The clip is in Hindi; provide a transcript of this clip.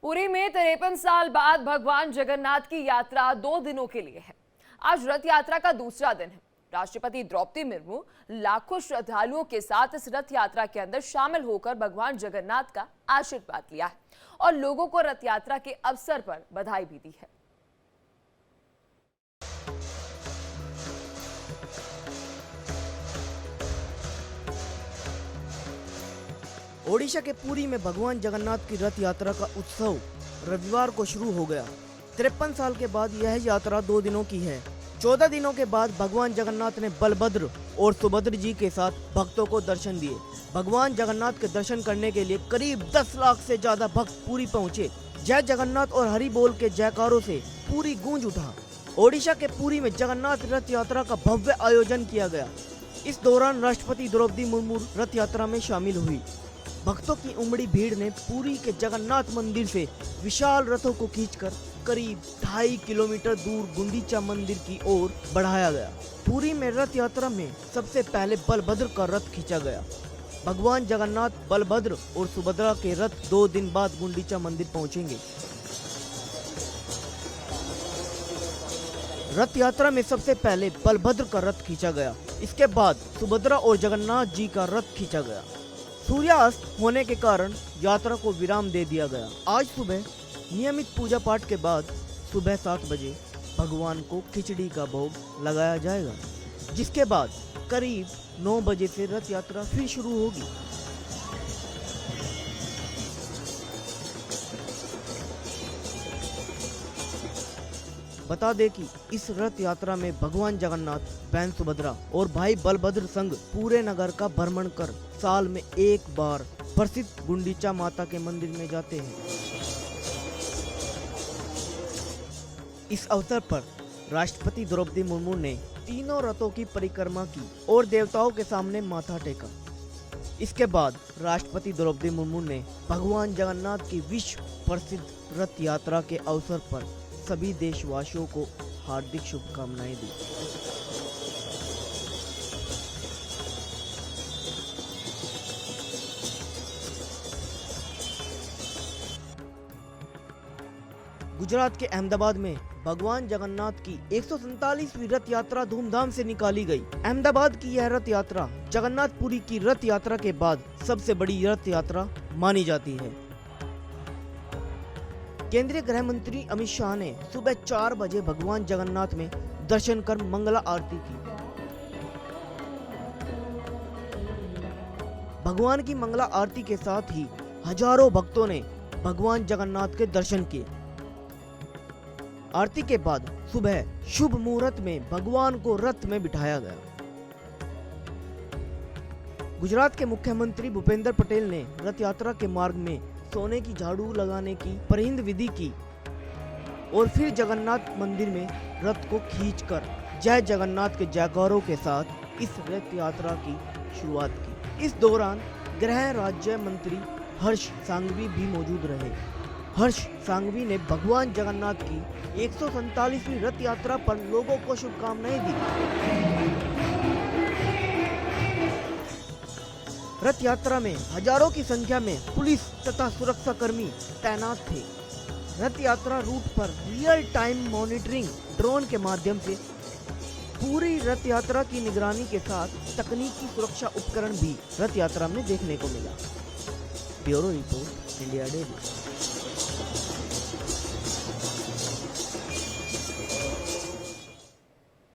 पुरी में 53 साल बाद भगवान जगन्नाथ की यात्रा 2 दिनों के लिए है। आज रथ यात्रा का दूसरा दिन है। राष्ट्रपति द्रौपदी मुर्मू लाखों श्रद्धालुओं के साथ इस रथ यात्रा के अंदर शामिल होकर भगवान जगन्नाथ का आशीर्वाद लिया है और लोगों को रथ यात्रा के अवसर पर बधाई भी दी है। ओडिशा के पुरी में भगवान जगन्नाथ की रथ यात्रा का उत्सव रविवार को शुरू हो गया। 53 साल के बाद यह यात्रा 2 दिनों की है। 14 दिनों के बाद भगवान जगन्नाथ ने बलभद्र और सुभद्र जी के साथ भक्तों को दर्शन दिए। भगवान जगन्नाथ के दर्शन करने के लिए करीब 10 लाख से ज्यादा भक्त पुरी पहुंचे। जय जगन्नाथ और हरि बोल के जयकारों से पूरी गूंज उठा। ओडिशा के पुरी में जगन्नाथ रथ यात्रा का भव्य आयोजन किया गया। इस दौरान राष्ट्रपति द्रौपदी मुर्मू रथ यात्रा में शामिल हुई। भक्तों की उमड़ी भीड़ ने पुरी के जगन्नाथ मंदिर से विशाल रथों को खींचकर करीब 2.5 किलोमीटर दूर गुंडीचा मंदिर की ओर बढ़ाया गया। पुरी में रथ यात्रा में सबसे पहले बलभद्र का रथ खींचा गया। भगवान जगन्नाथ, बलभद्र और सुभद्रा के रथ 2 दिन बाद गुंडीचा मंदिर पहुंचेंगे। रथ यात्रा में सबसे पहले बलभद्र का रथ खींचा गया। इसके बाद सुभद्रा और जगन्नाथ जी का रथ खींचा गया। सूर्यास्त होने के कारण यात्रा को विराम दे दिया गया। आज सुबह नियमित पूजा पाठ के बाद सुबह 7 बजे भगवान को खिचड़ी का भोग लगाया जाएगा, जिसके बाद करीब 9 बजे से रथ यात्रा फिर शुरू होगी। बता दें कि इस रथ यात्रा में भगवान जगन्नाथ, बहन सुभद्रा और भाई बलभद्र संग पूरे नगर का भ्रमण कर साल में एक बार प्रसिद्ध गुंडीचा माता के मंदिर में जाते हैं। इस अवसर पर राष्ट्रपति द्रौपदी मुर्मू ने तीनों रथों की परिक्रमा की और देवताओं के सामने माथा टेका। इसके बाद राष्ट्रपति द्रौपदी मुर्मू ने भगवान जगन्नाथ की विश्व प्रसिद्ध रथ यात्रा के अवसर पर सभी देशवासियों को हार्दिक शुभकामनाएं दी। गुजरात के अहमदाबाद में भगवान जगन्नाथ की 147वीं रथ यात्रा धूमधाम से निकाली गई। अहमदाबाद की यह रथ यात्रा जगन्नाथपुरी की रथ यात्रा के बाद सबसे बड़ी रथ यात्रा मानी जाती है। केंद्रीय गृह मंत्री अमित शाह ने सुबह 4 बजे भगवान जगन्नाथ में दर्शन कर मंगला आरती की। भगवान की मंगला आरती के साथ ही हजारों भक्तों ने भगवान जगन्नाथ के दर्शन किए। आरती के बाद सुबह शुभ मुहूर्त में भगवान को रथ में बिठाया गया। गुजरात के मुख्यमंत्री भूपेंद्र पटेल ने रथ यात्रा के मार्ग में सोने की झाड़ू लगाने की परिंद विधि की और फिर जगन्नाथ मंदिर में रथ को खींचकर जय जगन्नाथ के जयकारों के साथ इस रथ यात्रा की शुरुआत की। इस दौरान गृह राज्य मंत्री हर्ष सांघवी भी मौजूद रहे। हर्ष सांघवी ने भगवान जगन्नाथ की 147वीं रथ यात्रा पर लोगों को शुभकामनाएं दी। रथ यात्रा में हजारों की संख्या में पुलिस तथा सुरक्षा कर्मी तैनात थे। रथ यात्रा रूट पर रियल टाइम मॉनिटरिंग ड्रोन के माध्यम से पूरी रथ यात्रा की निगरानी के साथ तकनीकी सुरक्षा उपकरण भी रथ यात्रा में देखने को मिला। Bureau report, India daily.